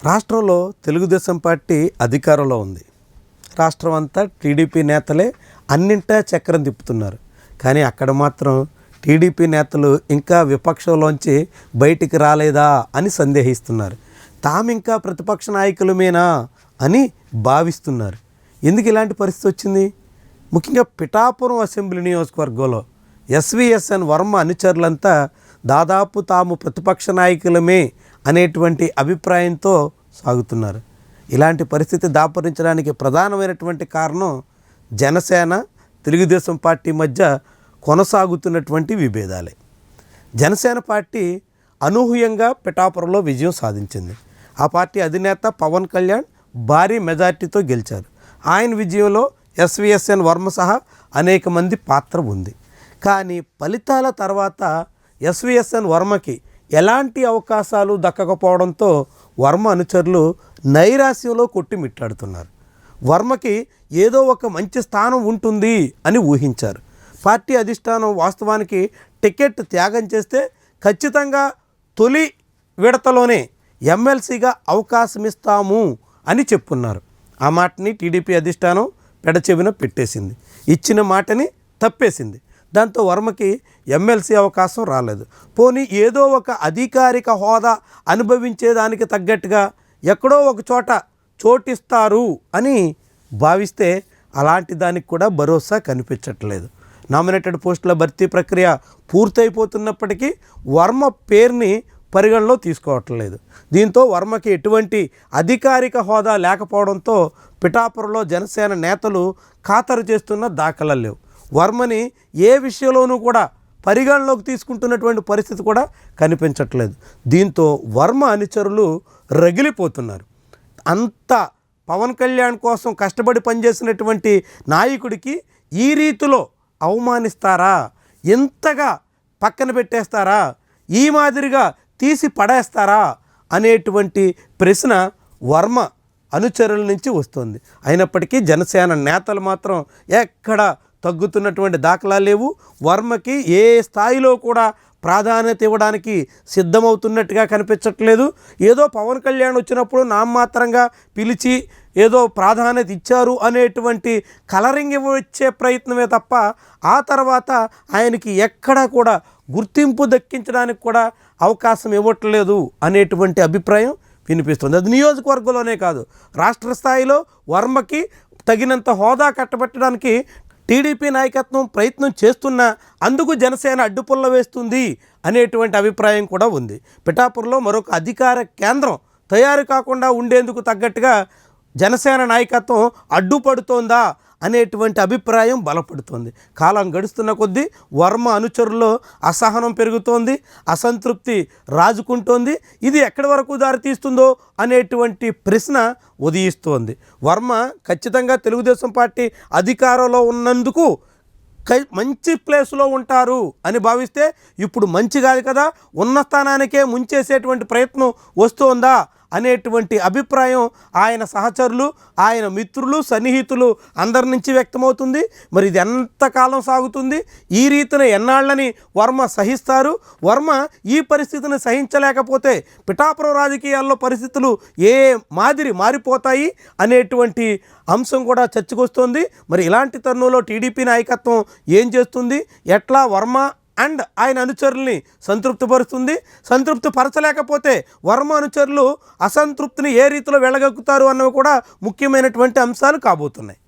రాష్ట్రంలో తెలుగుదేశం పార్టీ అధికారంలో ఉంది. రాష్ట్రం అంతా టీడీపీ నేతలే అన్నింటా చక్రం తిప్పుతున్నారు. కానీ అక్కడ మాత్రం టీడీపీ నేతలు ఇంకా విపక్షంలోంచి బయటికి రాలేదా అని సందేహిస్తున్నారు. తామింకా ప్రతిపక్ష నాయకులమేనా అని భావిస్తున్నారు. ఎందుకు ఇలాంటి పరిస్థితి వచ్చింది? ముఖ్యంగా పిఠాపురం అసెంబ్లీ నియోజకవర్గంలో ఎస్విఎస్ఎన్ వర్మ అనుచరులంతా దాదాపు తాము ప్రతిపక్ష నాయకులమే అనేటువంటి అభిప్రాయంతో సాగుతున్నారు. ఇలాంటి పరిస్థితి దాపురించడానికి ప్రధానమైనటువంటి కారణం జనసేన తెలుగుదేశం పార్టీ మధ్య కొనసాగుతున్నటువంటి విభేదాలే. జనసేన పార్టీ అనూహ్యంగా పిఠాపురంలో విజయం సాధించింది. ఆ పార్టీ అధినేత పవన్ కళ్యాణ్ భారీ మెజార్టీతో గెలిచారు. ఆయన విజయంలో ఎస్విఎస్ఎన్ వర్మ సహా అనేక మంది పాత్ర ఉంది. కానీ ఫలితాల తర్వాత ఎస్విఎస్ఎన్ వర్మకి ఎలాంటి అవకాశాలు దక్కకపోవడంతో వర్మ అనుచరులు నైరాశ్యంలో కొట్టిమిట్టాడుతున్నారు. వర్మకి ఏదో ఒక మంచి స్థానం ఉంటుంది అని ఊహించారు. పార్టీ అధిష్టానం వాస్తవానికి టికెట్ త్యాగం చేస్తే ఖచ్చితంగా తొలి విడతలోనే ఎమ్మెల్సీగా అవకాశం ఇస్తాము అని చెప్పున్నారు. ఆ మాటని టీడీపీ అధిష్టానం పెడచెవిన పెట్టేసింది. ఇచ్చిన మాటని తప్పేసింది. దాంతో వర్మకి ఎమ్మెల్సీ అవకాశం రాలేదు. పోనీ ఏదో ఒక అధికారిక హోదా అనుభవించేదానికి తగ్గట్టుగా ఎక్కడో ఒక చోట చోటిస్తారు అని భావిస్తే అలాంటి దానికి కూడా భరోసా కనిపించట్లేదు. నామినేటెడ్ పోస్టుల భర్తీ ప్రక్రియ పూర్తయిపోతున్నప్పటికీ వర్మ పేరుని పరిగణలో తీసుకోవట్లేదు. దీంతో వర్మకి ఎటువంటి అధికారిక హోదా లేకపోవడంతో పిఠాపురంలో జనసేన నేతలు ఖాతరు చేస్తున్న దాఖలాలు లేవు. వర్మని ఏ విషయంలోనూ కూడా పరిగణలోకి తీసుకుంటున్నటువంటి పరిస్థితి కూడా కనిపించట్లేదు. దీంతో వర్మ అనుచరులు రగిలిపోతున్నారు. అంత పవన్ కళ్యాణ్ కోసం కష్టపడి పనిచేసినటువంటి నాయకుడికి ఈ రీతిలో అవమానిస్తారా? ఇంతగా పక్కన పెట్టేస్తారా? ఈ మాదిరిగా తీసి పడేస్తారా అనేటువంటి ప్రశ్న వర్మ అనుచరుల నుంచి వస్తుంది. అయినప్పటికీ జనసేన నేతలు మాత్రం ఎక్కడ తగ్గుతున్నటువంటి దాఖలా లేవు. వర్మకి ఏ స్థాయిలో కూడా ప్రాధాన్యత ఇవ్వడానికి సిద్ధమవుతున్నట్టుగా కనిపించట్లేదు. ఏదో పవన్ కళ్యాణ్ వచ్చినప్పుడు నామమాత్రంగా పిలిచి ఏదో ప్రాధాన్యత ఇచ్చారు అనేటువంటి కలరింగ్ ఇవ్వచ్చే ప్రయత్నమే తప్ప ఆ తర్వాత ఆయనకి ఎక్కడా కూడా గుర్తింపు దక్కించడానికి కూడా అవకాశం ఇవ్వట్లేదు అనేటువంటి అభిప్రాయం వినిపిస్తుంది. అది నియోజకవర్గంలోనే కాదు, రాష్ట్ర స్థాయిలో వర్మకి తగినంత హోదా కట్టబెట్టడానికి టీడీపీ నాయకత్వం ప్రయత్నం చేస్తున్నా అందుకు జనసేన అడ్డుపుల్ల వేస్తుంది అనేటువంటి అభిప్రాయం కూడా ఉంది. పిఠాపురంలో మరొక అధికార కేంద్రం తయారు కాకుండా ఉండేందుకు తగ్గట్టుగా జనసేన నాయకత్వం అడ్డుపడుతోందా అనేటువంటి అభిప్రాయం బలపడుతోంది. కాలం గడుస్తున్న కొద్దీ వర్మ అనుచరుల్లో అసహనం పెరుగుతోంది, అసంతృప్తి రాజుకుంటోంది. ఇది ఎక్కడి వరకు దారితీస్తుందో అనేటువంటి ప్రశ్న ఉదయిస్తోంది. వర్మ ఖచ్చితంగా తెలుగుదేశం పార్టీ అధికారంలో ఉన్నందుకు మంచి ప్లేస్లో ఉంటారు అని భావిస్తే ఇప్పుడు మంచి కాదు కదా, ఉన్న స్థానానికే ముంచేసేటువంటి ప్రయత్నం వస్తోందా అనేటువంటి అభిప్రాయం ఆయన సహచరులు, ఆయన మిత్రులు, సన్నిహితులు అందరి నుంచి వ్యక్తమవుతుంది. మరి ఇది ఎంతకాలం సాగుతుంది? ఈ రీతిన ఎన్నాళ్ళని వర్మ సహిస్తారు? వర్మ ఈ పరిస్థితిని సహించలేకపోతే పిఠాపురం రాజకీయాల్లో పరిస్థితులు ఏ మాదిరి మారిపోతాయి అనేటువంటి అంశం కూడా చర్చకొస్తోంది. మరి ఇలాంటి తరుణంలో టీడీపీ నాయకత్వం ఏం చేస్తుంది? ఎట్లా వర్మ అండ్ ఆయన అనుచరుల్ని సంతృప్తిపరుస్తుంది? సంతృప్తి పరచలేకపోతే వర్మ అనుచరులు అసంతృప్తిని ఏ రీతిలో వెళ్ళగక్కుతారు అన్నవి కూడా ముఖ్యమైనటువంటి అంశాలు కాబోతున్నాయి.